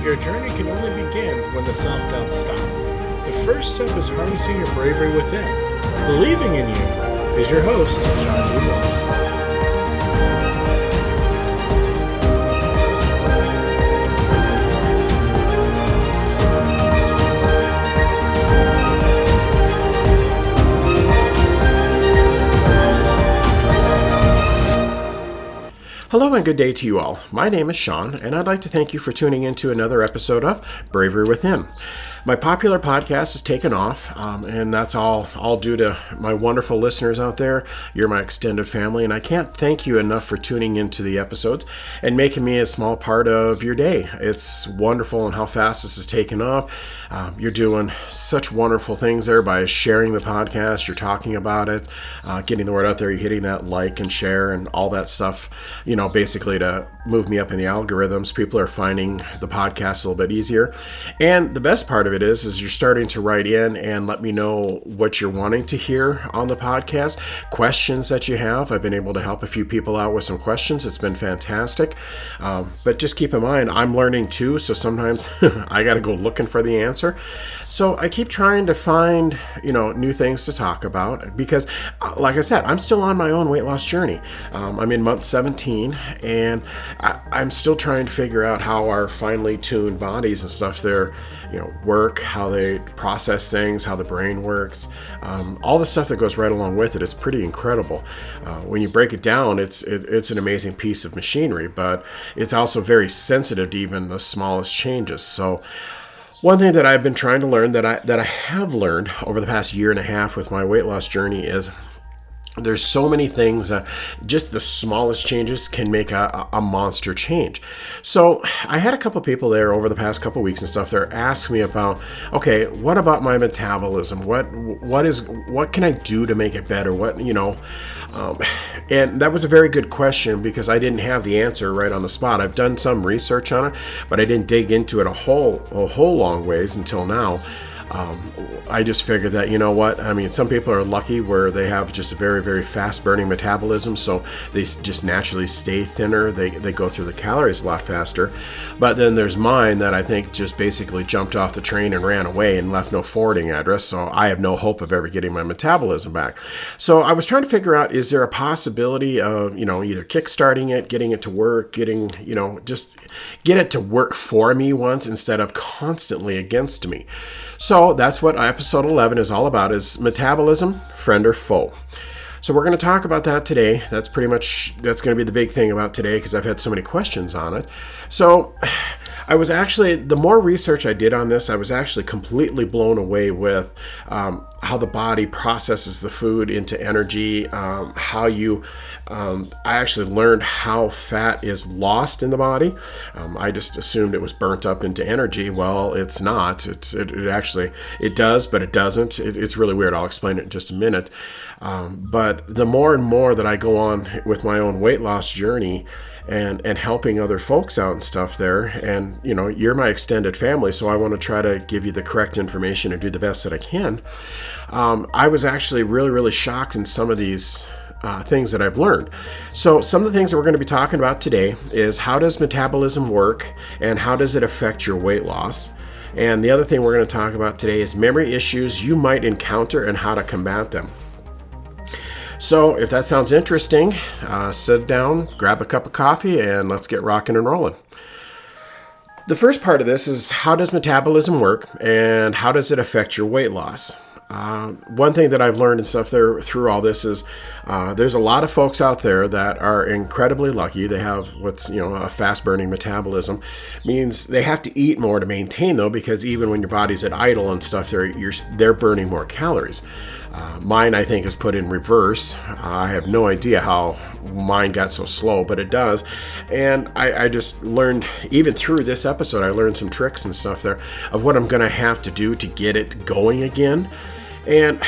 Your journey can only begin when the self-doubts stop. The first step is harnessing your bravery within. Believing in you is your host, John G. Williams. Hello and good day to you all. My name is Sean, and I'd like to thank you for tuning in to another episode of Bravery Within. My popular podcast has taken off, and that's all due to my wonderful listeners out there. You're my extended family, and I can't thank you enough for tuning into the episodes and making me a small part of your day. It's wonderful and how fast this has taken off. You're doing such wonderful things there by sharing the podcast. You're talking about it, getting the word out there. You're hitting that like and share and all that stuff, basically to move me up in the algorithms. People are finding the podcast a little bit easier. And the best part of it is you're starting to write in and let me know what you're wanting to hear on the podcast, questions that you have. I've been able to help a few people out with some questions. It's been fantastic. But just keep in mind, I'm learning too, so sometimes I got to go looking for the answer. So I keep trying to find, new things to talk about because, like I said, I'm still on my own weight loss journey. I'm in month 17, and I'm still trying to figure out how our finely tuned bodies and stuff there, work, how they process things, how the brain works, all the stuff that goes right along with it. It's pretty incredible. When you break it down, it's an amazing piece of machinery, but it's also very sensitive to even the smallest changes. So one thing that I've been trying to learn that I have learned over the past year and a half with my weight loss journey is there's so many things that just the smallest changes can make a monster change. So I had a couple people there over the past couple weeks and stuff there ask me about, okay, what about my metabolism? What can I do to make it better? And that was a very good question because I didn't have the answer right on the spot. I've done some research on it, but I didn't dig into it a whole long ways until now. I just figured that, some people are lucky where they have just a very, very fast burning metabolism, so they just naturally stay thinner. They go through the calories a lot faster. But then there's mine that I think just basically jumped off the train and ran away and left no forwarding address, so I have no hope of ever getting my metabolism back. So I was trying to figure out, is there a possibility of, either kickstarting it, getting it to work, just get it to work for me once instead of constantly against me. So that's what episode 11 is all about, is metabolism, friend or foe. So we're going to talk about that today. That's going to be the big thing about today because I've had so many questions on it. So the more research I did on this, I was actually completely blown away with how the body processes the food into energy, I actually learned how fat is lost in the body. I just assumed it was burnt up into energy. Well, it's not. It does, but it doesn't. It's really weird. I'll explain it in just a minute. But the more and more that I go on with my own weight loss journey and helping other folks out and stuff there, and you're my extended family, so I want to try to give you the correct information and do the best that I can. I was actually really, really shocked in some of these things that I've learned. So some of the things that we're going to be talking about today is how does metabolism work and how does it affect your weight loss? And the other thing we're going to talk about today is memory issues you might encounter and how to combat them. So if that sounds interesting, sit down, grab a cup of coffee, and let's get rocking and rolling. The first part of this is how does metabolism work and how does it affect your weight loss? One thing that I've learned and stuff there through all this is there's a lot of folks out there that are incredibly lucky. They have what's a fast burning metabolism, means they have to eat more to maintain though, because even when your body's at idle and stuff, they're burning more calories. Mine, I think, is put in reverse. I have no idea how mine got so slow, but it does. And I just learned, even through this episode, I learned some tricks and stuff there of what I'm going to have to do to get it going again. And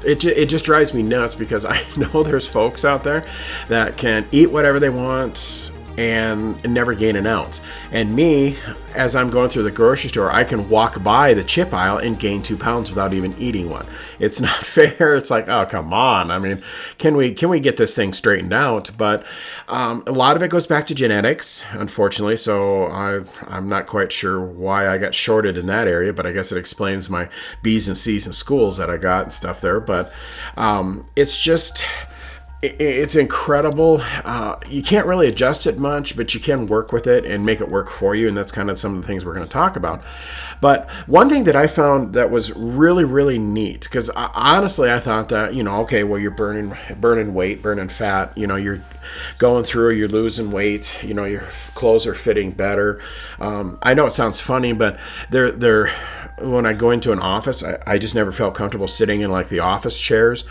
it just drives me nuts because I know there's folks out there that can eat whatever they want, and never gain an ounce. And me, as I'm going through the grocery store, I can walk by the chip aisle and gain 2 pounds without even eating one. It's not fair. It's like, oh, come on. I mean, can we get this thing straightened out? But a lot of it goes back to genetics, unfortunately. So I'm not quite sure why I got shorted in that area, but I guess it explains my B's and C's in schools that I got and stuff there. But it's incredible. You can't really adjust it much, but you can work with it and make it work for you. And that's kind of some of the things we're going to talk about. But one thing that I found that was really, really neat, because honestly, I thought that, okay, well, you're burning weight, burning fat, you're going through, you're losing weight, your clothes are fitting better. I know it sounds funny, but when I go into an office, I just never felt comfortable sitting in like the office chairs.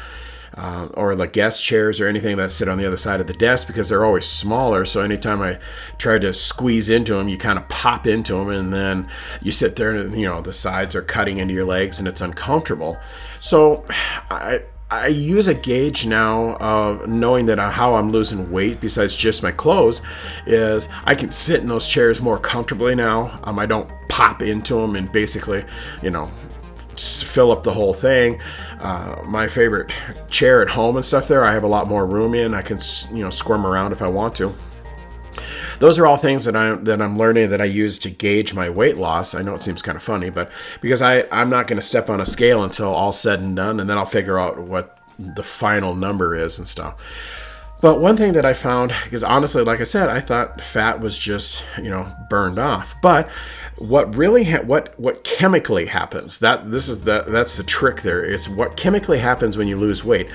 Or the guest chairs or anything that sit on the other side of the desk, because they're always smaller. So anytime I try to squeeze into them, you kind of pop into them, and then you sit there and the sides are cutting into your legs and it's uncomfortable. So I use a gauge now of knowing that how I'm losing weight besides just my clothes is I can sit in those chairs more comfortably now. I don't pop into them and basically, fill up the whole thing. My favorite chair at home and stuff there, I have a lot more room in. I can, squirm around if I want to. Those are all things that I'm learning that I use to gauge my weight loss. I know it seems kind of funny, but because I'm not going to step on a scale until all said and done, and then I'll figure out what the final number is and stuff. But one thing that I found, because honestly, like I said, I thought fat was just, burned off. But what really, what chemically happens, that's the trick there. It's what chemically happens when you lose weight,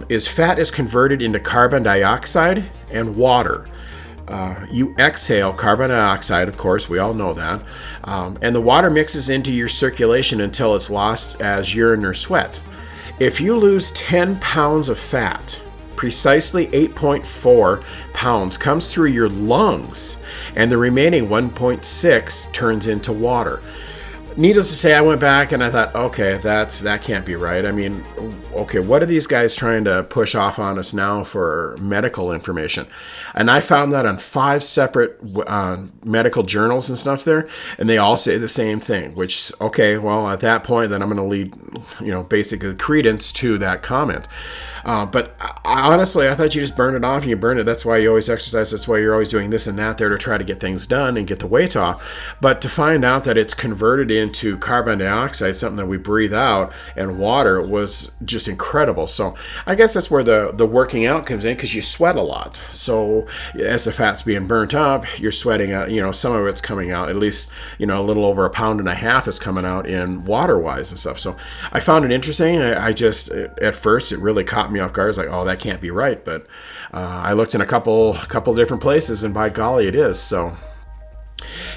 is fat is converted into carbon dioxide and water. You exhale carbon dioxide, of course, we all know that. And the water mixes into your circulation until it's lost as urine or sweat. If you lose 10 pounds of fat, precisely 8.4 pounds comes through your lungs, and the remaining 1.6 turns into water. Needless to say, I went back and I thought, okay, that can't be right. I mean, okay, what are these guys trying to push off on us now for medical information? And I found that on 5 separate medical journals and stuff there, and they all say the same thing, which, okay, well, at that point, then I'm going to lead, basically credence to that comment. But honestly, I thought you just burned it off and you burned it. That's why you always exercise. That's why you're always doing this and that there to try to get things done and get the weight off. But to find out that it's converted into carbon dioxide, something that we breathe out, and water was just incredible. So I guess that's where the working out comes in, because you sweat a lot. So as the fat's being burnt up, you're sweating out, some of it's coming out, at least, a little over 1.5 pounds is coming out in water-wise and stuff. So I found it interesting. I just, at first, it really caught me off guard. It's like, oh, that can't be right. But I looked in a couple different places, and by golly, it is. So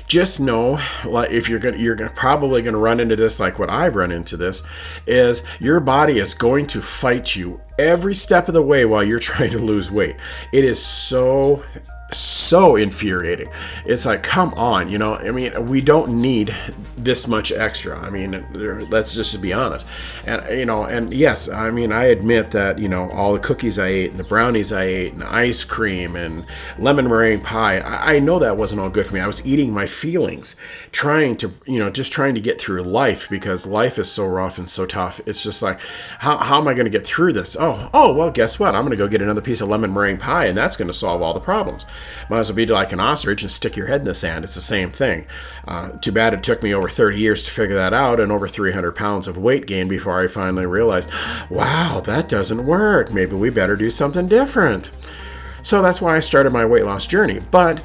just know, like, if you're probably gonna run into this, like what I've run into this, is your body is going to fight you every step of the way while you're trying to lose weight. It is so infuriating. It's like, come on, we don't need this much extra. I mean, let's just be honest. And, and yes, I admit that, all the cookies I ate and the brownies I ate and the ice cream and lemon meringue pie, I know that wasn't all good for me. I was eating my feelings, trying to get through life, because life is so rough and so tough. It's just like, how am I going to get through this? Oh, well, guess what? I'm going to go get another piece of lemon meringue pie, and that's going to solve all the problems. Might as well be like an ostrich and stick your head in the sand. It's the same thing. Too bad it took me over 30 years to figure that out, and over 300 pounds of weight gain before I finally realized, wow, that doesn't work. Maybe we better do something different. So that's why I started my weight loss journey. But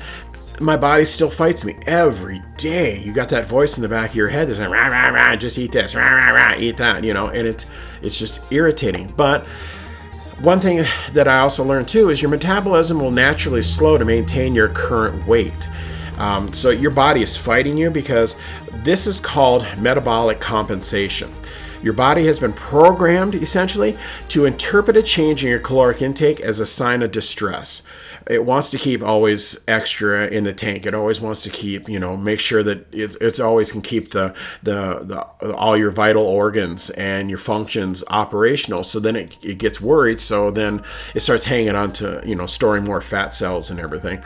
my body still fights me every day. You got that voice in the back of your head that's like, rah, rah, rah, just eat this, rah, rah, rah, eat that, and it's just irritating. But one thing that I also learned too is your metabolism will naturally slow to maintain your current weight. So your body is fighting you, because this is called metabolic compensation. Your body has been programmed, essentially, to interpret a change in your caloric intake as a sign of distress. It wants to keep always extra in the tank. It always wants to keep, make sure that it's always can keep the all your vital organs and your functions operational. So then it gets worried. So then it starts hanging on to, storing more fat cells and everything.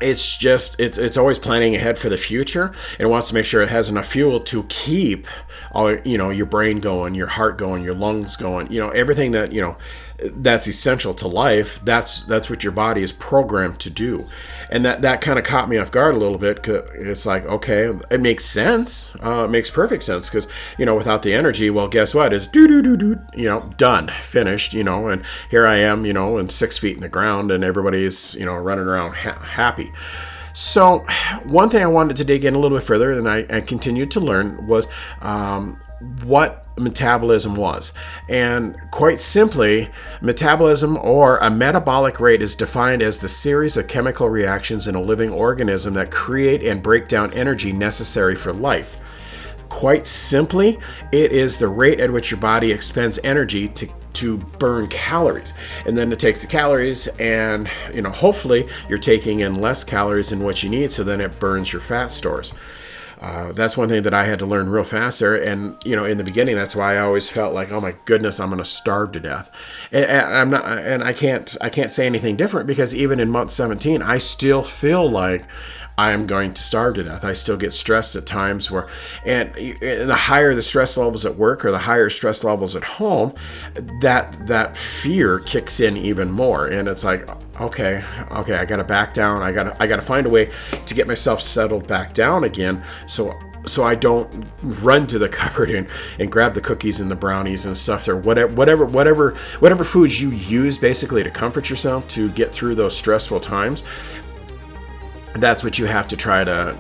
It's always planning ahead for the future, and it wants to make sure it has enough fuel to keep all, your brain going, your heart going, your lungs going, everything that, that's essential to life. That's what your body is programmed to do. And that kind of caught me off guard a little bit. 'Cause it's like, okay, it makes sense. It makes perfect sense, because, without the energy, well, guess what? It's done, finished, and here I am, and 6 feet in the ground, and everybody's, running around happy. So one thing I wanted to dig in a little bit further, and I continued to learn, was what metabolism was. And quite simply, metabolism, or a metabolic rate, is defined as the series of chemical reactions in a living organism that create and break down energy necessary for life. Quite simply, it is the rate at which your body expends energy to burn calories, and then it takes the calories, and hopefully you're taking in less calories than what you need, so then it burns your fat stores. That's one thing that I had to learn real faster, and in the beginning, that's why I always felt like, oh my goodness, I'm going to starve to death, and I'm not, and I can't say anything different, because even in month 17, I still feel like I'm going to starve to death. I still get stressed at times and the higher the stress levels at work, or the higher stress levels at home, that fear kicks in even more. And it's like, okay, I got to back down. I got to find a way to get myself settled back down again. So I don't run to the cupboard and grab the cookies and the brownies and stuff, or whatever foods you use basically to comfort yourself to get through those stressful times. That's what you have to try to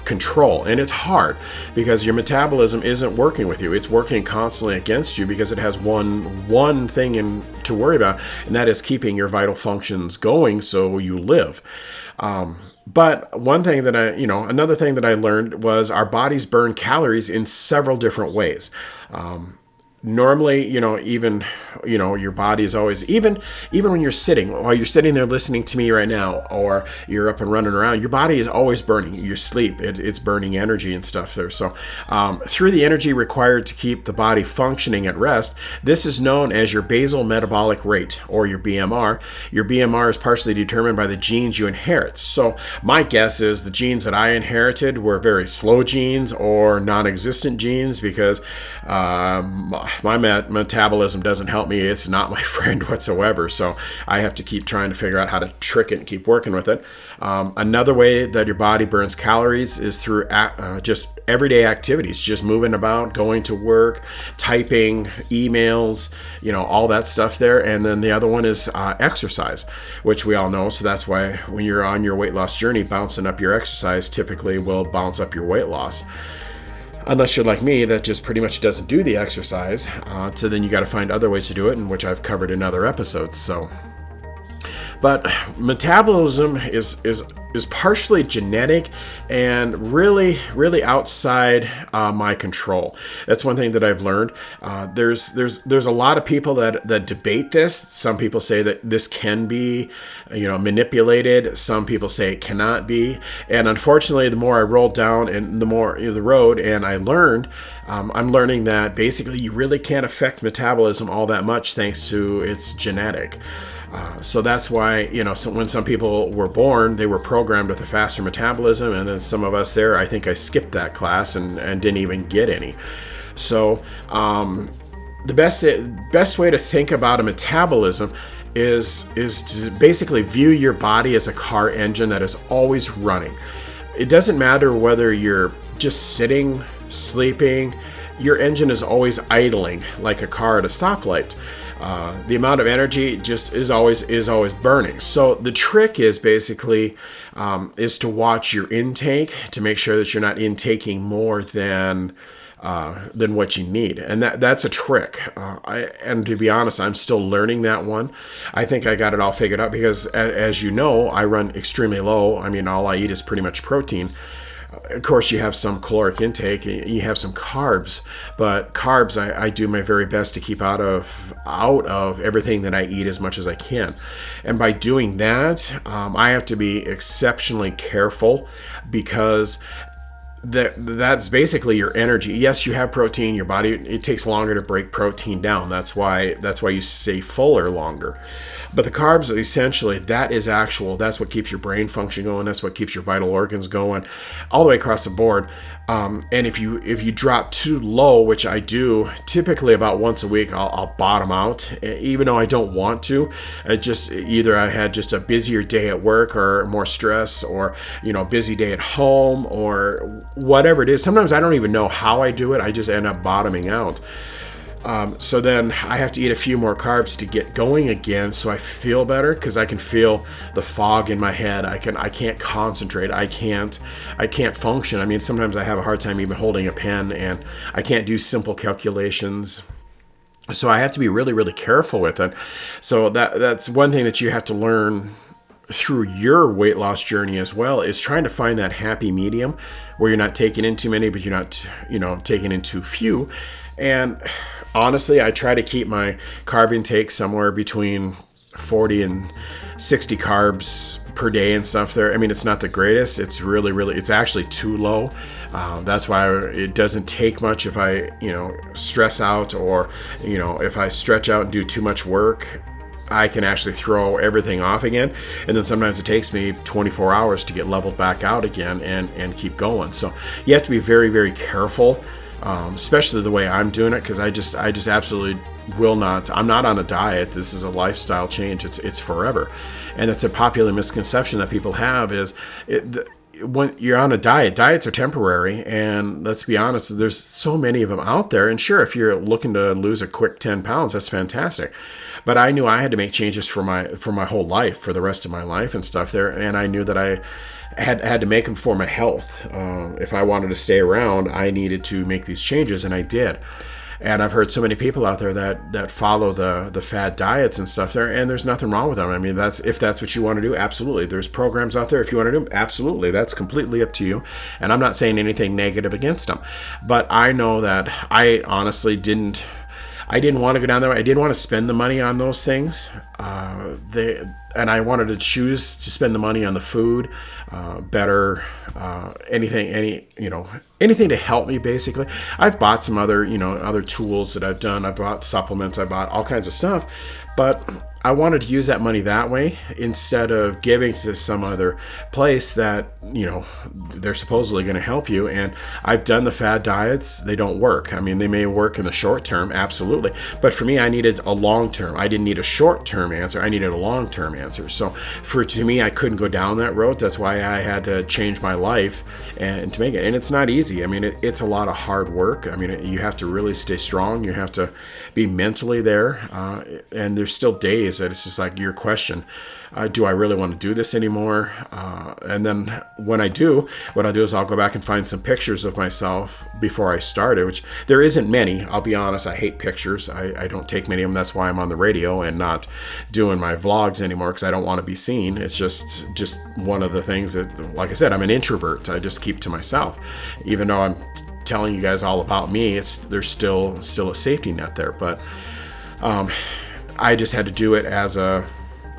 control. And it's hard, because your metabolism isn't working with you. It's working constantly against you, because it has one thing to worry about, and that is keeping your vital functions going so you live. But one thing that another thing that I learned was our bodies burn calories in several different ways. Normally, even, your body is always, even when you're sitting, while you're sitting there listening to me right now, or you're up and running around, your body is always burning. Your sleep, it's burning energy and stuff there. So through the energy required to keep the body functioning at rest, this is known as your basal metabolic rate, or your BMR. Your BMR is partially determined by the genes you inherit. So my guess is the genes that I inherited were very slow genes, or non-existent genes, because my metabolism doesn't help me. It's not my friend whatsoever. So I have to keep trying to figure out how to trick it and keep working with it. Another way that your body burns calories is through just everyday activities, just moving about, going to work, typing, emails, all that stuff there. And then the other one is exercise, which we all know. So that's why when you're on your weight loss journey, bouncing up your exercise typically will bounce up your weight loss. Unless you're like me, that just pretty much doesn't do the exercise. So then you got to find other ways to do it, in which I've covered in other episodes. But metabolism is partially genetic and really outside my control. That's one thing that I've learned. There's a lot of people that debate this. Some people say that this can be manipulated. Some people say it cannot be. And unfortunately, the more I rolled down and the more the road, and I learned, I'm learning that basically you really can't affect metabolism all that much, thanks to its genetic. So that's why, so when some people were born, they were programmed with a faster metabolism, and then some of us there, I think I skipped that class and didn't even get any. So the best way to think about a metabolism is to basically view your body as a car engine that is always running. It doesn't matter whether you're just sitting, sleeping, your engine is always idling like a car at a stoplight. The amount of energy just is always burning. So the trick is basically is to watch your intake, to make sure that you're not intaking more than what you need, and that's a trick. And to be honest, I'm still learning that one. I think I got it all figured out, because as you know, I run extremely low. I mean, all I eat is pretty much protein. Of course, you have some caloric intake, you have some carbs, but carbs I do my very best to keep out of everything that I eat as much as I can. And by doing that, I have to be exceptionally careful, because that's basically your energy. Yes, you have protein. Your body, it takes longer to break protein down. That's why you stay fuller longer. But the carbs, essentially, that's what keeps your brain function going. That's what keeps your vital organs going, all the way across the board. And if you drop too low, which I do typically about once a week, I'll bottom out, even though I don't want to. Either I had just a busier day at work, or more stress, or busy day at home, or whatever it is. Sometimes I don't even know how I do it. I just end up bottoming out. So then I have to eat a few more carbs to get going again, so I feel better, because I can feel the fog in my head. I can't concentrate. I can't function. I mean, sometimes I have a hard time even holding a pen, and I can't do simple calculations. So I have to be really, really careful with it. So that's one thing that you have to learn through your weight loss journey as well, is trying to find that happy medium where you're not taking in too many, but you're not, taking in too few. And honestly, I try to keep my carb intake somewhere between 40 and 60 carbs per day and stuff there. I mean, it's not the greatest. It's really, really, it's actually too low. That's why it doesn't take much if I, stress out, or, if I stretch out and do too much work. I can actually throw everything off again. And then sometimes it takes me 24 hours to get leveled back out again and keep going. So you have to be very, very careful, especially the way I'm doing it, because I just absolutely will not. I'm not on a diet. This is a lifestyle change. It's forever. And it's a popular misconception that people have, is when you're on a diet, diets are temporary. And let's be honest, there's so many of them out there. And sure, if you're looking to lose a quick 10 pounds, that's fantastic. But I knew I had to make changes for my whole life, for the rest of my life and stuff there. And I knew that I had to make them for my health. If I wanted to stay around, I needed to make these changes, and I did. And I've heard so many people out there that follow the fad diets and stuff there, and there's nothing wrong with them. I mean, if that's what you want to do, absolutely. There's programs out there if you want to do them, absolutely. That's completely up to you. And I'm not saying anything negative against them. But I know that I honestly didn't want to go down there. I didn't want to spend the money on those things. And I wanted to choose to spend the money on the food, better, anything to help me, basically. I've bought some other tools that I've done. I bought supplements. I bought all kinds of stuff, but I wanted to use that money that way, instead of giving to some other place that, they're supposedly going to help you. And I've done the fad diets. They don't work. I mean, they may work in the short term, absolutely. But for me, I needed a long term. I didn't need a short term answer. I needed a long term answer. So to me, I couldn't go down that road. That's why I had to change my life and to make it. And it's not easy. I mean, it's a lot of hard work. I mean, you have to really stay strong. You have to be mentally there. And there's still days that it's just like your question, do I really want to do this anymore? And then when I do, what I'll do is I'll go back and find some pictures of myself before I started, which there isn't many. I'll be honest, I hate pictures. I don't take many of them. That's why I'm on the radio and not doing my vlogs anymore, because I don't want to be seen. It's just one of the things that, like I said, I'm an introvert. I just keep to myself. Even though I'm telling you guys all about me, there's still a safety net there. But I just had to do it as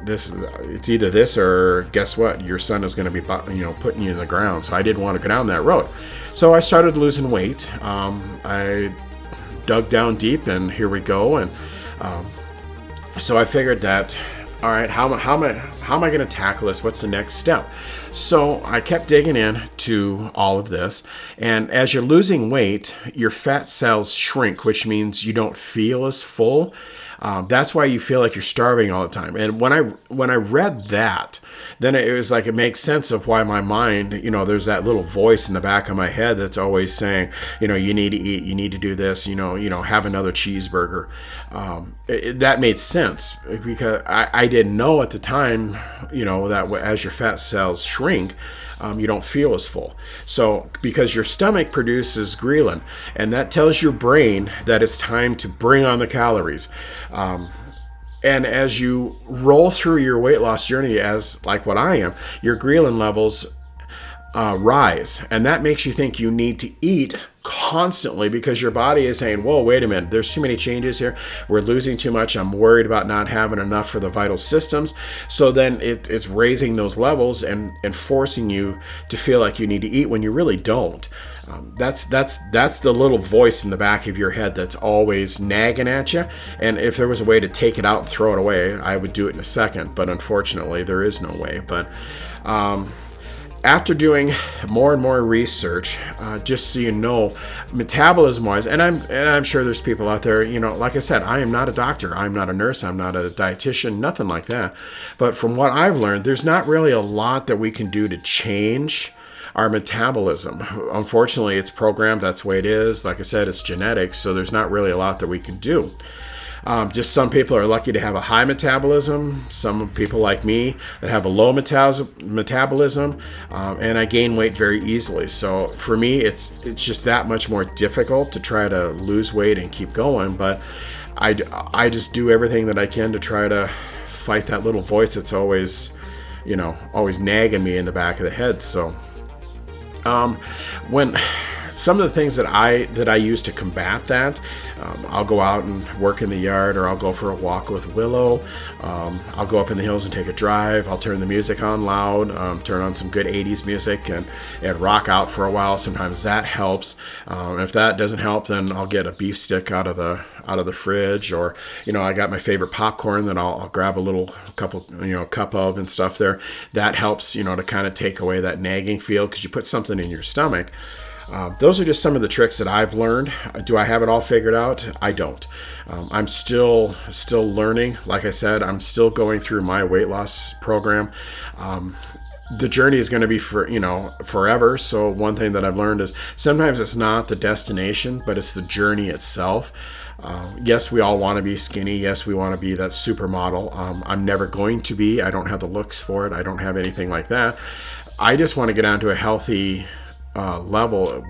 it's either this, or guess what, your son is going to be putting you in the ground. So I didn't want to go down that road. So I started losing weight. I dug down deep, and here we go. And so I figured that, all right, how am I going to tackle this? What's the next step? So I kept digging into all of this, and as you're losing weight, your fat cells shrink, which means you don't feel as full. That's why you feel like you're starving all the time. And when I read that, then it was like, it makes sense of why my mind, there's that little voice in the back of my head that's always saying, you need to eat, you need to do this, have another cheeseburger. That made sense, because I didn't know at the time, that as your fat cells shrink, you don't feel as full. So because your stomach produces ghrelin, and that tells your brain that it's time to bring on the calories. And as you roll through your weight loss journey, as like what I am, your ghrelin levels rise. And that makes you think you need to eat constantly because your body is saying, whoa, wait a minute, there's too many changes here. We're losing too much. I'm worried about not having enough for the vital systems. So then it's raising those levels and forcing you to feel like you need to eat when you really don't. That's the little voice in the back of your head that's always nagging at you. And if there was a way to take it out and throw it away, I would do it in a second. But unfortunately, there is no way. But after doing more and more research, just so you know, metabolism-wise, and I'm sure there's people out there, like I said, I am not a doctor, I'm not a nurse, I'm not a dietitian, nothing like that. But from what I've learned, there's not really a lot that we can do to change our metabolism. Unfortunately, it's programmed, that's the way it is. Like I said, it's genetics, so there's not really a lot that we can do. Just some people are lucky to have a high metabolism. Some people like me that have a low metabolism, and I gain weight very easily. So for me, it's just that much more difficult to try to lose weight and keep going. But I just do everything that I can to try to fight that little voice that's always nagging me in the back of the head. So when some of the things that I use to combat that, I'll go out and work in the yard, or I'll go for a walk with Willow. I'll go up in the hills and take a drive. I'll turn the music on loud, turn on some good 80s music and rock out for a while. Sometimes that helps. If that doesn't help, then I'll get a beef stick out of the fridge, or I got my favorite popcorn that I'll grab a cup of and stuff there. That helps to kind of take away that nagging feel, because you put something in your stomach. Those are just some of the tricks that I've learned. Do I have it all figured out? I don't. I'm still learning. Like I said, I'm still going through my weight loss program. The journey is going to be forever. So one thing that I've learned is sometimes it's not the destination, but it's the journey itself. Yes, we all want to be skinny. Yes, we want to be that supermodel. I'm never going to be. I don't have the looks for it. I don't have anything like that. I just want to get onto a healthy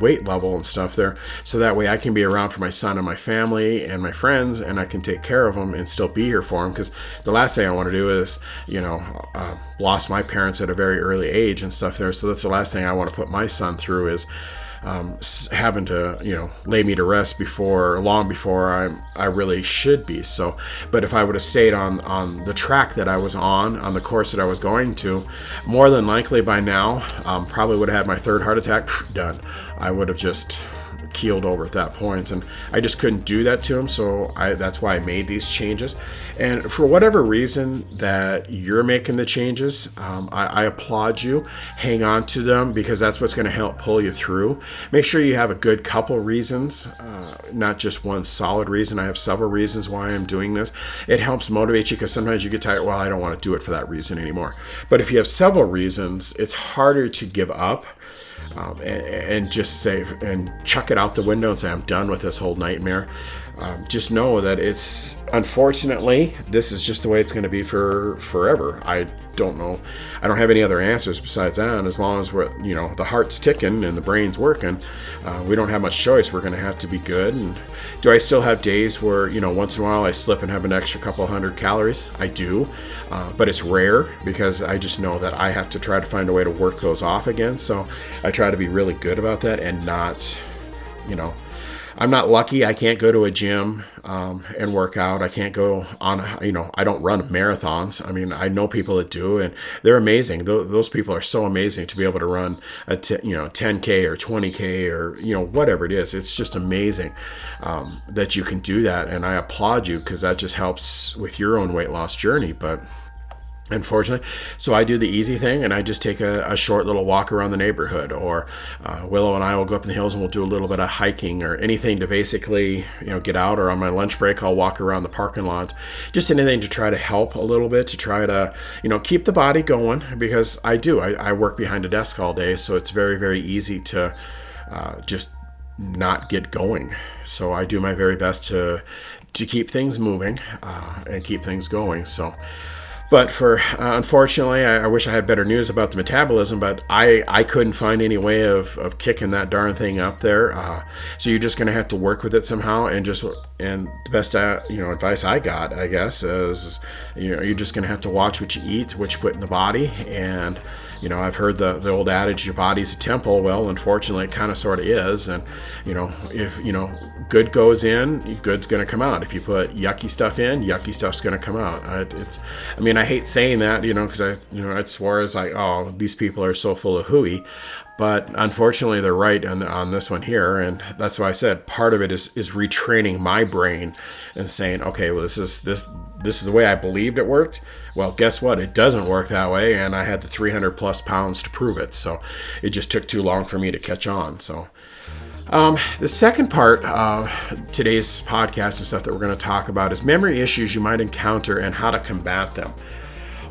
weight level and stuff there, so that way I can be around for my son and my family and my friends, and I can take care of them and still be here for them. Because the last thing I want to do is lost my parents at a very early age and stuff there, so that's the last thing I want to put my son through, is having to lay me to rest long before I really should be. So, but if I would have stayed on the track that I was on the course that I was going to, more than likely by now, probably would have had my third heart attack done. I would have just keeled over at that point, and I just couldn't do that to him. So that's why I made these changes. And for whatever reason that you're making the changes, I applaud you. Hang on to them, because that's what's going to help pull you through. Make sure you have a good couple reasons, not just one solid reason. I have several reasons why I'm doing this. It helps motivate you, because sometimes you get tired. Well, I don't want to do it for that reason anymore. But if you have several reasons, it's harder to give up. And just say and chuck it out the window and say, I'm done with this whole nightmare. Just know that unfortunately, this is just the way it's going to be for forever. I don't know. I don't have any other answers besides that. And as long as the heart's ticking and the brain's working, we don't have much choice. We're going to have to be good. And do I still have days where, once in a while I slip and have an extra couple hundred calories? I do. But it's rare, because I just know that I have to try to find a way to work those off again. So I try to be really good about that and not, I'm not lucky. I can't go to a gym and work out. I can't go on, I don't run marathons. I mean, I know people that do, and they're amazing. Those people are so amazing to be able to run a 10K or 20K or, whatever it is. It's just amazing that you can do that. And I applaud you, because that just helps with your own weight loss journey. But unfortunately, so I do the easy thing, and I just take a short little walk around the neighborhood, or Willow and I will go up in the hills and we'll do a little bit of hiking or anything to basically get out. Or on my lunch break, I'll walk around the parking lot, just anything to try to help a little bit, to try to keep the body going, because I work behind a desk all day, so it's very, very easy to just not get going. So I do my very best to keep things moving and keep things going. So but unfortunately, I wish I had better news about the metabolism, but I couldn't find any way of kicking that darn thing up there. So you're just going to have to work with it somehow, and the best advice I got, I guess, is you're just going to have to watch what you eat, what you put in the body, and I've heard the old adage, your body's a temple. Well, unfortunately, it kind of sort of is. And, if, good goes in, good's going to come out. If you put yucky stuff in, yucky stuff's going to come out. I hate saying that, because I swore as like, oh, these people are so full of hooey. But unfortunately, they're right on this one here. And that's why I said part of it is retraining my brain and saying, okay, well, this is the way I believed it worked. Well, guess what? It doesn't work that way. And I had the 300 plus pounds to prove it. So it just took too long for me to catch on. So the second part of today's podcast and stuff that we're going to talk about is memory issues you might encounter and how to combat them.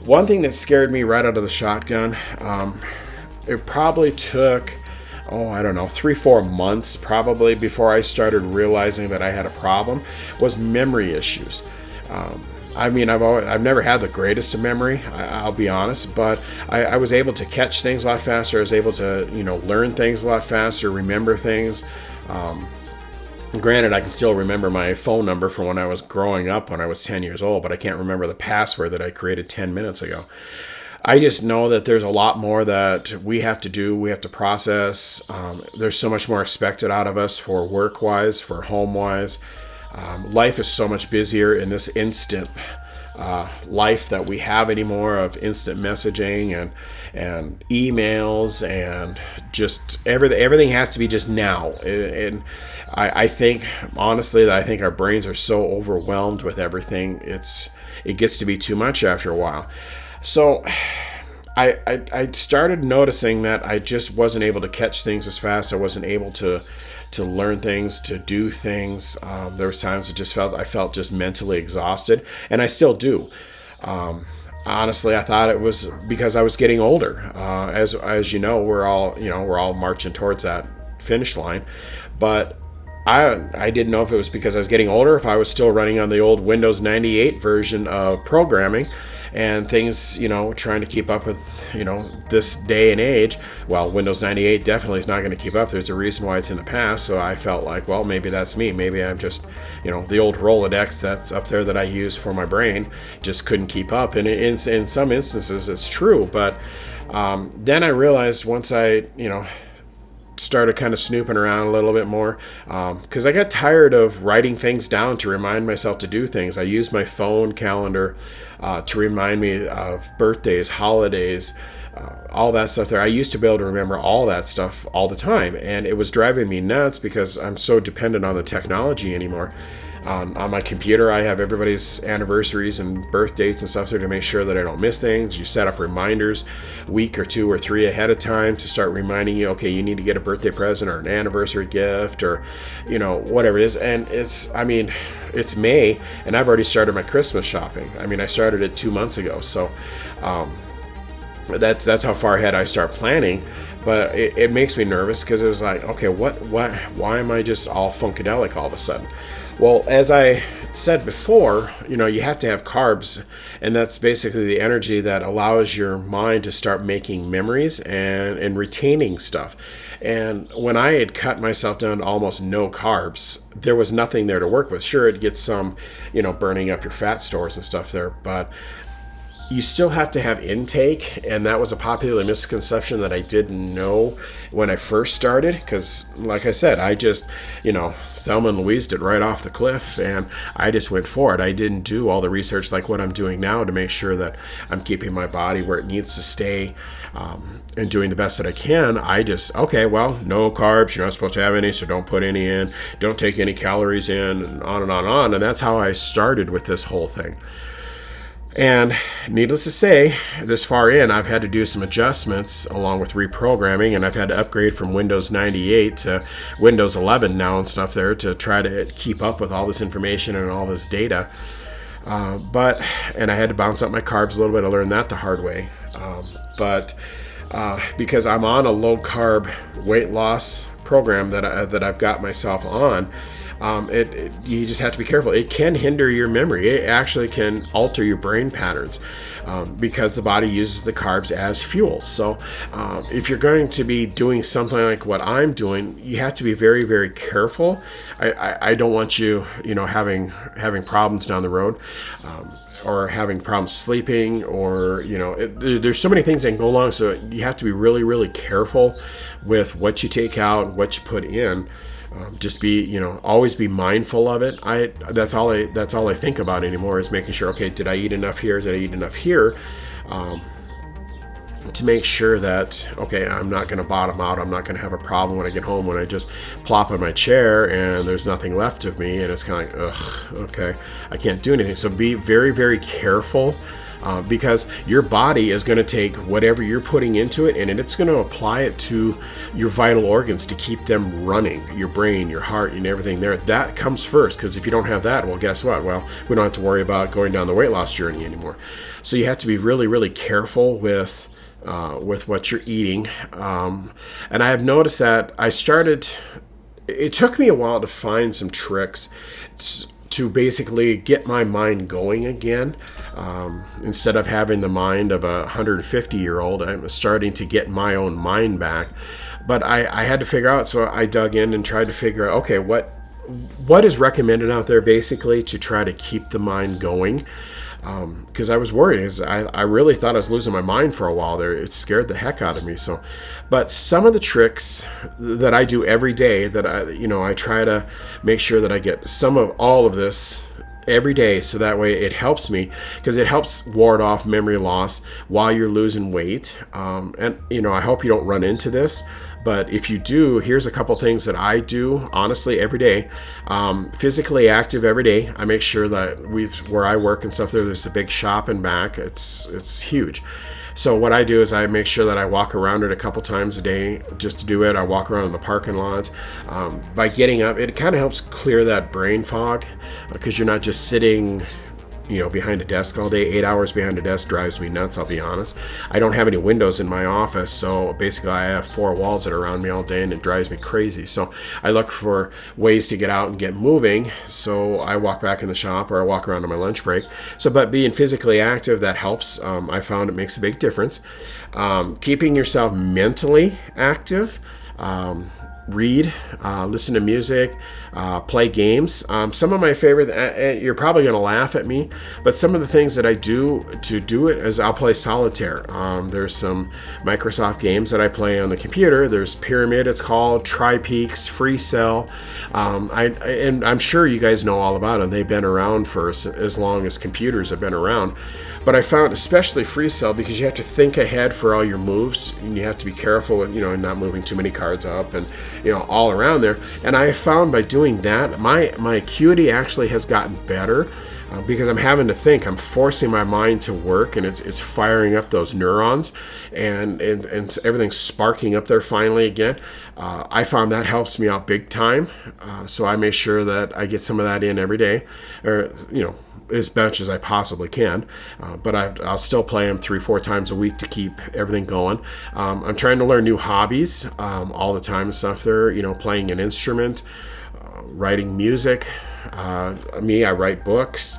One thing that scared me right out of the shotgun, it probably took, 3-4 months probably before I started realizing that I had a problem, was memory issues. I've never had the greatest of memory, I'll be honest, but I was able to catch things a lot faster. I was able to, learn things a lot faster, remember things. Granted, I can still remember my phone number from when I was growing up when I was 10 years old, but I can't remember the password that I created 10 minutes ago. I just know that there's a lot more that we have to do, we have to process. There's so much more expected out of us for work-wise, for home-wise. Life is so much busier in this instant life that we have anymore, of instant messaging and emails, and just everything has to be just now. And I think, honestly, that I think our brains are so overwhelmed with everything, it gets to be too much after a while. So I started noticing that I just wasn't able to catch things as fast. I wasn't able to learn things, to do things. There was times I felt just mentally exhausted, and I still do. Honestly, I thought it was because I was getting older. As you know, we're all marching towards that finish line, but I didn't know if it was because I was getting older, if I was still running on the old Windows 98 version of programming and things, trying to keep up with, this day and age. Well, Windows 98 definitely is not going to keep up. There's a reason why it's in the past. So I felt like, well, maybe that's me. Maybe I'm just, the old Rolodex that's up there that I use for my brain just couldn't keep up. And in some instances, it's true. But then I realized once I, started kind of snooping around a little bit more, because I got tired of writing things down to remind myself to do things. I used my phone calendar to remind me of birthdays, holidays, all that stuff there. I used to be able to remember all that stuff all the time, and it was driving me nuts because I'm so dependent on the technology anymore. On my computer, I have everybody's anniversaries and birth dates and stuff there to make sure that I don't miss things. You set up reminders a week or 2 or 3 ahead of time to start reminding you, okay, you need to get a birthday present or an anniversary gift or, whatever it is. And it's May, and I've already started my Christmas shopping. I started it 2 months ago. So that's how far ahead I start planning. But it makes me nervous because it was like, okay, why am I just all funkadelic all of a sudden? Well, as I said before, you have to have carbs, and that's basically the energy that allows your mind to start making memories and retaining stuff. And when I had cut myself down to almost no carbs, there was nothing there to work with. Sure, it gets some, burning up your fat stores and stuff there, but you still have to have intake, and that was a popular misconception that I didn't know when I first started, because like I said, I just, Thelma and Louised it right off the cliff, and I just went for it. I didn't do all the research like what I'm doing now to make sure that I'm keeping my body where it needs to stay, and doing the best that I can. I just, okay, well, no carbs, you're not supposed to have any, so don't put any in, don't take any calories in, and on and on and on, and that's how I started with this whole thing. And needless to say, this far in, I've had to do some adjustments along with reprogramming, and I've had to upgrade from Windows 98 to Windows 11 now and stuff there to try to keep up with all this information and all this data. And I had to bounce up my carbs a little bit. I learned that the hard way. Because I'm on a low-carb weight loss program that I've got myself on, You just have to be careful. It can hinder your memory. It actually can alter your brain patterns because the body uses the carbs as fuel. So if you're going to be doing something like what I'm doing, you have to be very, very careful. I don't want you, having problems down the road. Or having problems sleeping, or there's so many things that can go along. So you have to be really, really careful with what you take out, what you put in. Just be, always be mindful of it. That's all I think about anymore, is making sure, okay, did I eat enough here? Did I eat enough here? To make sure that, okay, I'm not going to bottom out. I'm not going to have a problem when I get home, when I just plop in my chair and there's nothing left of me, and it's kind of like, ugh, okay, I can't do anything. So be very, very careful, because your body is going to take whatever you're putting into it, and it's going to apply it to your vital organs to keep them running, your brain, your heart, and everything there. That comes first, because if you don't have that, well, guess what? Well, we don't have to worry about going down the weight loss journey anymore. So you have to be really, really careful with what you're eating. And I have noticed that it took me a while to find some tricks to basically get my mind going again. Instead of having the mind of a 150-year-old, I'm starting to get my own mind back. But I had to figure out, so I dug in and tried to figure out, okay, what is recommended out there basically to try to keep the mind going. Because I was worried, because I really thought I was losing my mind for a while there. It scared the heck out of me. But some of the tricks that I do every day, that I try to make sure that I get some of all of this every day, so that way it helps me, because it helps ward off memory loss while you're losing weight. And I hope you don't run into this, but if you do, here's a couple things that I do honestly every day. Physically active every day. I make sure that where I work and stuff, there's a big shop and back. It's huge. So what I do is I make sure that I walk around it a couple times a day just to do it. I walk around in the parking lots. By getting up, it kind of helps clear that brain fog, because you're not just sitting behind a desk all day. 8 hours behind a desk drives me nuts, I'll be honest. I don't have any windows in my office, so basically I have four walls that are around me all day, and it drives me crazy. So I look for ways to get out and get moving. So I walk back in the shop, or I walk around on my lunch break. But being physically active, that helps. I found it makes a big difference. Keeping yourself mentally active. Read, listen to music, play games. Some of my favorite, you're probably going to laugh at me, but some of the things that I do to do it is I'll play solitaire. There's some Microsoft games that I play on the computer. There's Pyramid, it's called, Tri-Peaks, Free Cell. And I'm sure you guys know all about them. They've been around for as long as computers have been around. But I found especially Free Cell, because you have to think ahead for all your moves, and you have to be careful with, not moving too many cards up and, all around there. And I found by doing that, my acuity actually has gotten better, because I'm having to think. I'm forcing my mind to work, and it's firing up those neurons, and everything's sparking up there finally again. I found that helps me out big time. So I make sure that I get some of that in every day, or, as much as I possibly can, but I'll still play them 3-4 times a week to keep everything going. I'm trying to learn new hobbies all the time and stuff there, playing an instrument, writing music. I write books,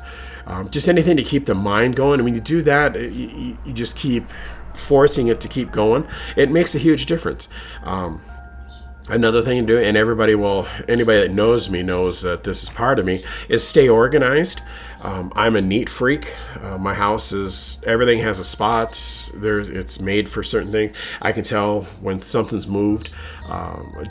just anything to keep the mind going. And when you do that, you just keep forcing it to keep going. It makes a huge difference. Another thing to do, and anybody that knows me knows that this is part of me, is stay organized. I'm a neat freak. My house everything has a spot. It's made for certain things. I can tell when something's moved.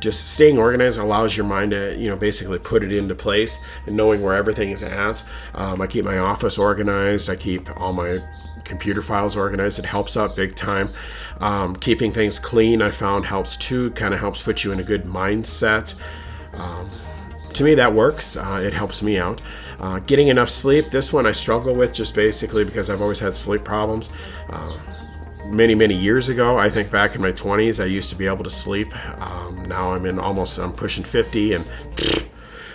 Just staying organized allows your mind to, basically put it into place, and knowing where everything is at. I keep my office organized. I keep all my computer files organized. It helps out big time. Keeping things clean, I found, helps too. Kind of helps put you in a good mindset. To me, that works. It helps me out. Getting enough sleep, this one I struggle with, just basically because I've always had sleep problems. Many years ago, I think back in my 20s, I used to be able to sleep. Now I'm pushing 50, and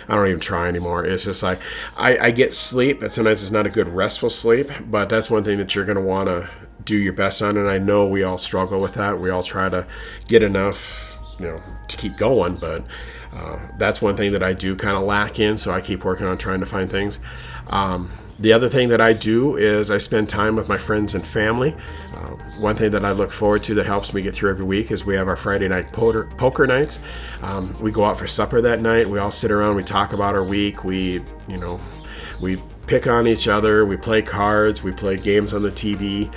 I don't even try anymore. It's just like I get sleep, but sometimes it's not a good restful sleep. But that's one thing that you're going to want to do your best on, and I know we all struggle with that. We all try to get enough, to keep going, but That's one thing that I do kind of lack in, so I keep working on trying to find things. The other thing that I do is I spend time with my friends and family. One thing that I look forward to that helps me get through every week is we have our Friday night poker nights. We go out for supper that night. We all sit around. We talk about our week. We pick on each other. We play cards. We play games on the TV.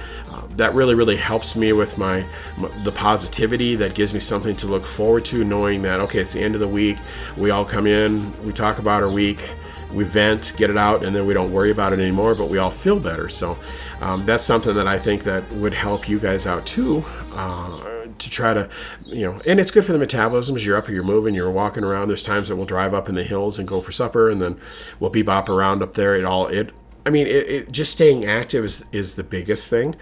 That really helps me with the positivity. That gives me something to look forward to, knowing that, okay, it's the end of the week. We all come in. We talk about our week. We vent, get it out, and then we don't worry about it anymore, but we all feel better. So that's something that I think that would help you guys out too, to try to, and it's good for the metabolism. As you're up, you're moving, you're walking around. There's times that we'll drive up in the hills and go for supper, and then we'll bebop around up there. Just staying active is the biggest thing.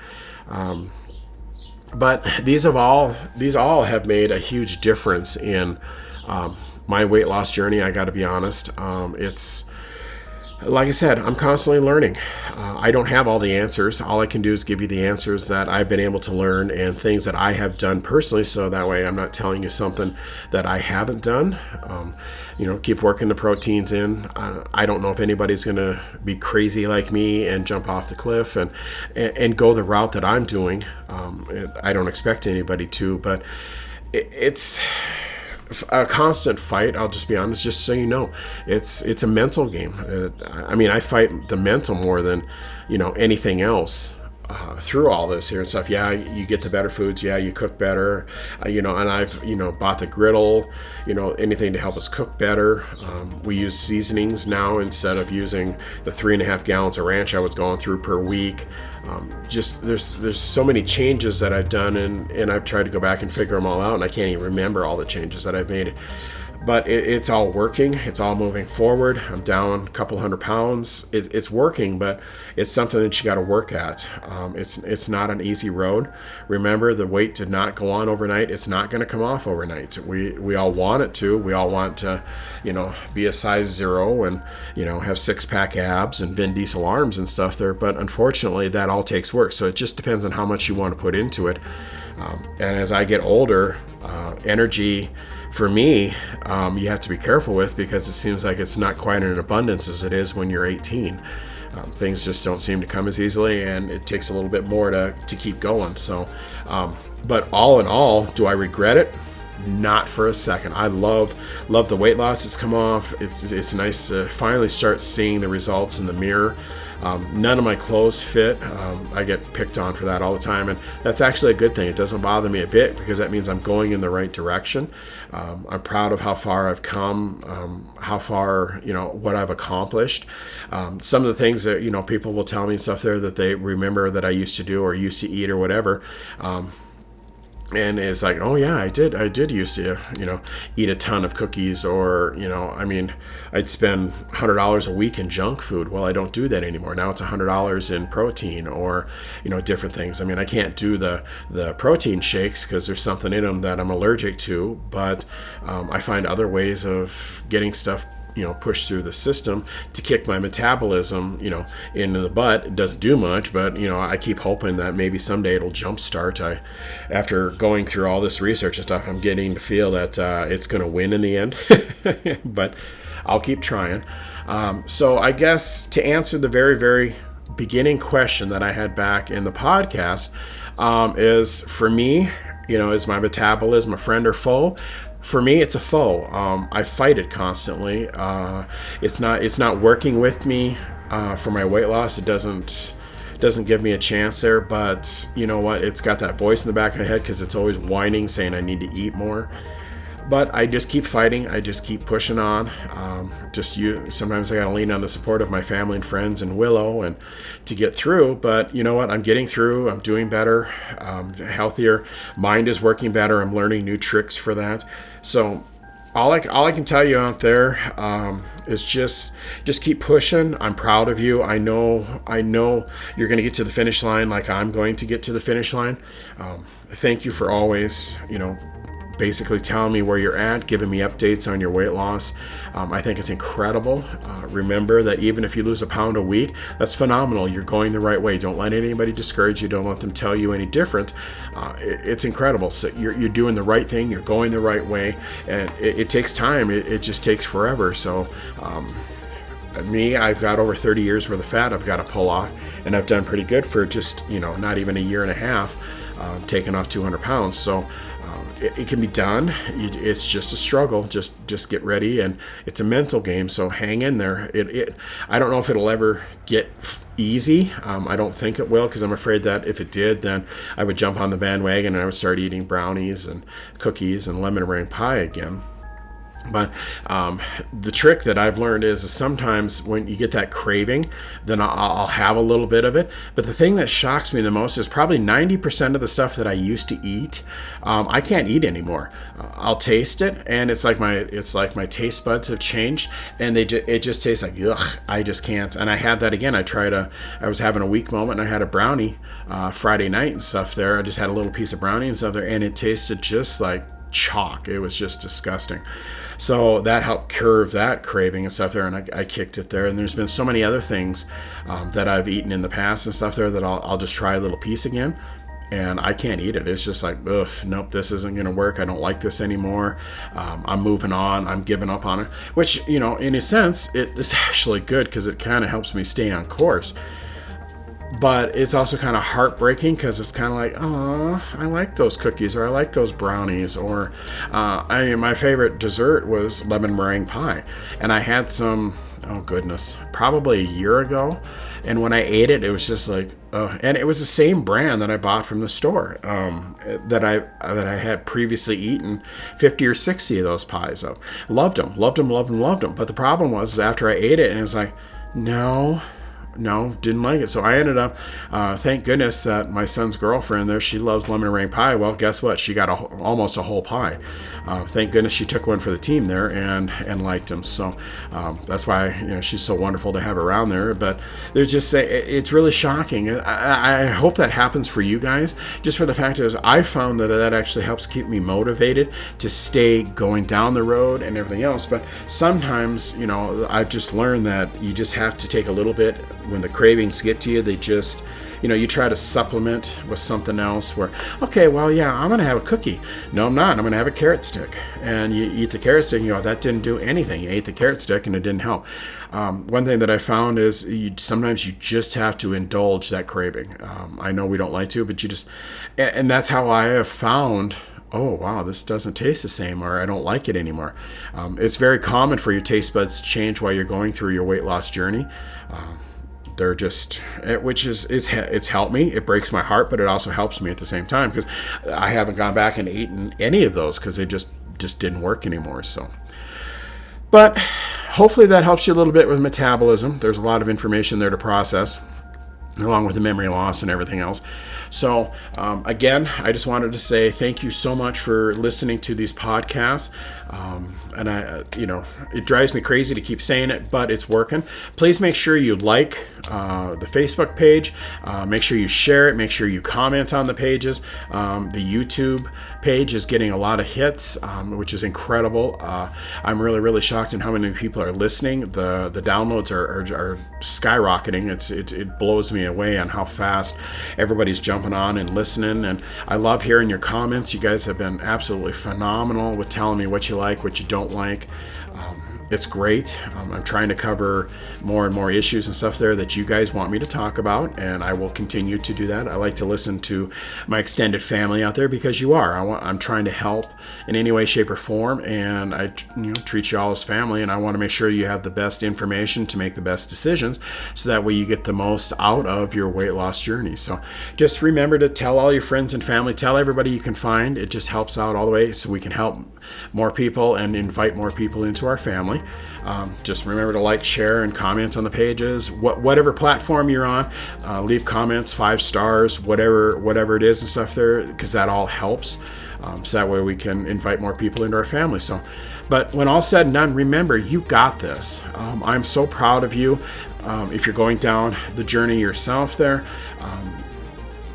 But these all have made a huge difference in my weight loss journey. I got to be honest. It's like I said, I'm constantly learning. I don't have all the answers. All I can do is give you the answers that I've been able to learn and things that I have done personally, so that way I'm not telling you something that I haven't done. Keep working the proteins in. I don't know if anybody's going to be crazy like me and jump off the cliff and go the route that I'm doing. I don't expect anybody to, but it's a constant fight. I'll just be honest, just so you know, it's a mental game. I fight the mental more than anything else through all this here and stuff. Yeah, you get the better foods. Yeah, you cook better. And I've bought the griddle. Anything to help us cook better. We use seasonings now instead of using the 3.5 gallons of ranch I was going through per week. There's so many changes that I've done, and I've tried to go back and figure them all out, and I can't even remember all the changes that I've made. But it's all working. It's all moving forward. I'm down a couple 100 pounds. It's working, but it's something that you got to work at. It's not an easy road. Remember, the weight did not go on overnight. It's not going to come off overnight. We all want it to. We all want to, be a size 0 and, have 6-pack abs and Vin Diesel arms and stuff there. But unfortunately, that all takes work. So it just depends on how much you want to put into it. And as I get older, energy, for me, you have to be careful with, because it seems like it's not quite in abundance as it is when you're 18. Things just don't seem to come as easily, and it takes a little bit more to keep going. So, but all in all, do I regret it? Not for a second. I love the weight loss that's come off. It's nice to finally start seeing the results in the mirror. None of my clothes fit. I get picked on for that all the time, and that's actually a good thing. It doesn't bother me a bit, because that means I'm going in the right direction. I'm proud of how far I've come, what I've accomplished. Some of the things that, people will tell me stuff there that they remember that I used to do or used to eat or whatever. And it's like, oh yeah, I did used to, eat a ton of cookies, or, I'd spend $100 a week in junk food. Well, I don't do that anymore. Now it's $100 in protein, or, different things. I can't do the protein shakes because there's something in them that I'm allergic to, but I find other ways of getting stuff push through the system to kick my metabolism, into the butt. It doesn't do much, but, I keep hoping that maybe someday it'll jumpstart. After going through all this research and stuff, I'm getting to feel that it's going to win in the end, but I'll keep trying. So I guess to answer the very, very beginning question that I had back in the podcast, is for me, is my metabolism a friend or foe? For me, it's a foe. I fight it constantly. It's not working with me for my weight loss. It doesn't give me a chance there. But you know what? It's got that voice in the back of my head, because it's always whining, saying I need to eat more. But I just keep fighting. I just keep pushing on. Sometimes I got to lean on the support of my family and friends and Willow and to get through. But you know what? I'm getting through. I'm doing better. Healthier. Mind is working better. I'm learning new tricks for that. So all I can tell you out there is just keep pushing. I'm proud of you. I know you're going to get to the finish line like I'm going to get to the finish line. Thank you for always, basically telling me where you're at, giving me updates on your weight loss. I think it's incredible. Remember that even if you lose a pound a week, that's phenomenal. You're going the right way. Don't let anybody discourage you. Don't let them tell you any different. It's incredible. So you're doing the right thing. You're going the right way. And it takes time. It just takes forever. So me, I've got over 30 years worth of fat I've got to pull off. And I've done pretty good for just, not even a year and a half, taking off 200 pounds. So it can be done. It's just a struggle. Just get ready, and it's a mental game. So hang in there. I don't know if it'll ever get easy. I don't think it will, because I'm afraid that if it did, then I would jump on the bandwagon and I would start eating brownies and cookies and lemon meringue pie again. But the trick that I've learned is sometimes when you get that craving, then I'll have a little bit of it. But the thing that shocks me the most is probably 90% of the stuff that I used to eat, I can't eat anymore. I'll taste it, and it's like my taste buds have changed, and it just tastes like, ugh, I just can't. And I had that again. I was having a weak moment, and I had a brownie Friday night and stuff there. I just had a little piece of brownie and stuff there, and it tasted just like chalk. It was just disgusting. So that helped curb that craving and stuff there, and I kicked it there. And there's been so many other things that I've eaten in the past and stuff there that I'll just try a little piece again, and I can't eat it. It's just like, ugh, nope, this isn't going to work. I don't like this anymore. I'm moving on. I'm giving up on it, which, in a sense, it's actually good, because it kind of helps me stay on course. But it's also kind of heartbreaking, because it's kind of like, oh, I like those cookies, or I like those brownies, or my favorite dessert was lemon meringue pie. And I had some, oh goodness, probably a year ago. And when I ate it, it was just like, and it was the same brand that I bought from the store that I had previously eaten 50 or 60 of those pies of. Loved them. But the problem was after I ate it, and it was like, no, didn't like it. So I ended up, thank goodness that my son's girlfriend there, she loves lemon meringue pie. Well, guess what? She got almost a whole pie. Thank goodness she took one for the team there and liked them. So that's why she's so wonderful to have around there. But there's just it's really shocking. I hope that happens for you guys. Just for the fact is, I found that actually helps keep me motivated to stay going down the road and everything else. But sometimes I've just learned that you just have to take a little bit. When the cravings get to you, they just, you try to supplement with something else where, okay, well, yeah, I'm going to have a cookie. No, I'm not. I'm going to have a carrot stick. And you eat the carrot stick and you go, that didn't do anything. You ate the carrot stick and it didn't help. One thing that I found is sometimes you just have to indulge that craving. I know we don't like to, but you just, and that's how I have found, oh, wow, this doesn't taste the same, or I don't like it anymore. It's very common for your taste buds to change while you're going through your weight loss journey. They're just, it's helped me. It breaks my heart, but it also helps me at the same time, because I haven't gone back and eaten any of those because they just didn't work anymore. So, but hopefully that helps you a little bit with metabolism. There's a lot of information there to process, along with the memory loss and everything else. So again, I just wanted to say thank you so much for listening to these podcasts. And it drives me crazy to keep saying it, but it's working. Please make sure you like the Facebook page. Make sure you share it. Make sure you comment on the pages. The YouTube page is getting a lot of hits, which is incredible. I'm really, really shocked in how many people are listening. The downloads are skyrocketing. It blows me away on how fast everybody's jumping on and listening. And I love hearing your comments. You guys have been absolutely phenomenal with telling me what you like, what you don't like. It's great. I'm trying to cover more and more issues and stuff there that you guys want me to talk about, and I will continue to do that. I like to listen to my extended family out there, because you are. I'm trying to help in any way, shape, or form, and I treat you all as family, and I want to make sure you have the best information to make the best decisions, so that way you get the most out of your weight loss journey. So just remember to tell all your friends and family, tell everybody you can find. It just helps out all the way, so we can help more people and invite more people into our family. Just remember to like, share, and comment on the pages. Whatever platform you're on, leave comments, 5 stars, whatever it is and stuff there, because that all helps. So that way we can invite more people into our family. So, but when all said and done, remember, you got this. I'm so proud of you. If you're going down the journey yourself there,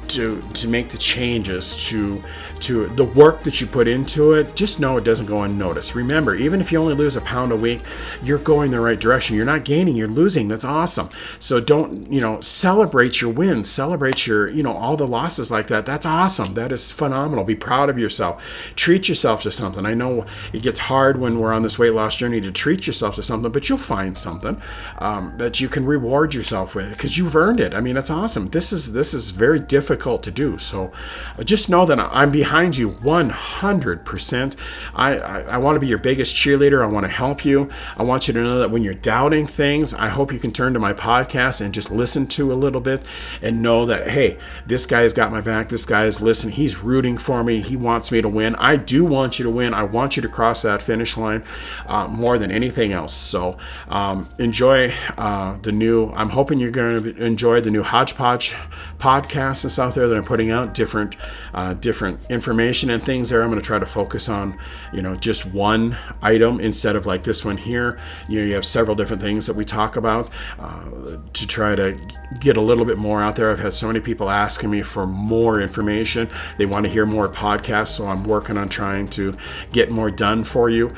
to make the changes, to the work that you put into it, just know it doesn't go unnoticed. Remember, even if you only lose a pound a week, you're going the right direction. You're not gaining, you're losing. That's awesome. So don't, celebrate your wins, celebrate your, all the losses like that. That's awesome. That is phenomenal. Be proud of yourself. Treat yourself to something. I know it gets hard when we're on this weight loss journey to treat yourself to something, but you'll find something that you can reward yourself with because you've earned it. I mean, that's awesome. This is very difficult to do. So just know that I'm behind you 100%. I want to be your biggest cheerleader. I want to help you. I want you to know that when you're doubting things, I hope you can turn to my podcast and just listen to a little bit and know that, hey, this guy has got my back. This guy is listening. He's rooting for me. He wants me to win. I do want you to win. I want you to cross that finish line more than anything else. So enjoy I'm hoping you're going to enjoy the new Hodgepodge podcasts and stuff there that I'm putting out, different information and things there. I'm going to try to focus on, just one item instead of like this one here. You have several different things that we talk about to try to get a little bit more out there. I've had so many people asking me for more information. They want to hear more podcasts, so I'm working on trying to get more done for you.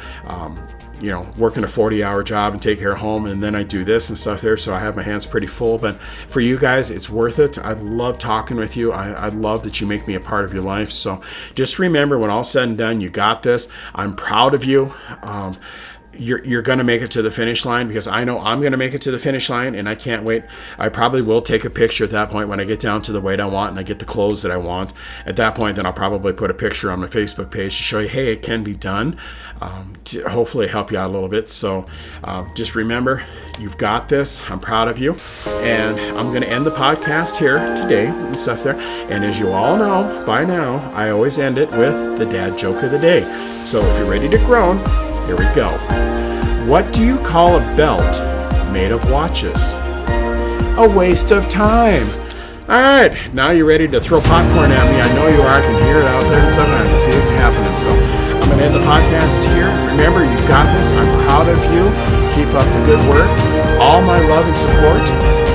Working a 40-hour job and take care of home, and then I do this and stuff there, so I have my hands pretty full. But for you guys, it's worth it. I love talking with you. I love that you make me a part of your life. So just remember, when all's said and done, you got this. I'm proud of you. You're going to make it to the finish line, because I know I'm going to make it to the finish line, and I can't wait. I probably will take a picture at that point when I get down to the weight I want and I get the clothes that I want. At that point, then I'll probably put a picture on my Facebook page to show you, hey, it can be done, to hopefully help you out a little bit. So just remember, you've got this. I'm proud of you. And I'm going to end the podcast here today and stuff there. And as you all know by now, I always end it with the dad joke of the day. So if you're ready to groan, here we go. What do you call a belt made of watches? A waste of time. All right, now you're ready to throw popcorn at me. I know you are. I can hear it out there and stuff. I can see it happening. So I'm going to end the podcast here. Remember, you got this. I'm proud of you. Keep up the good work. All my love and support.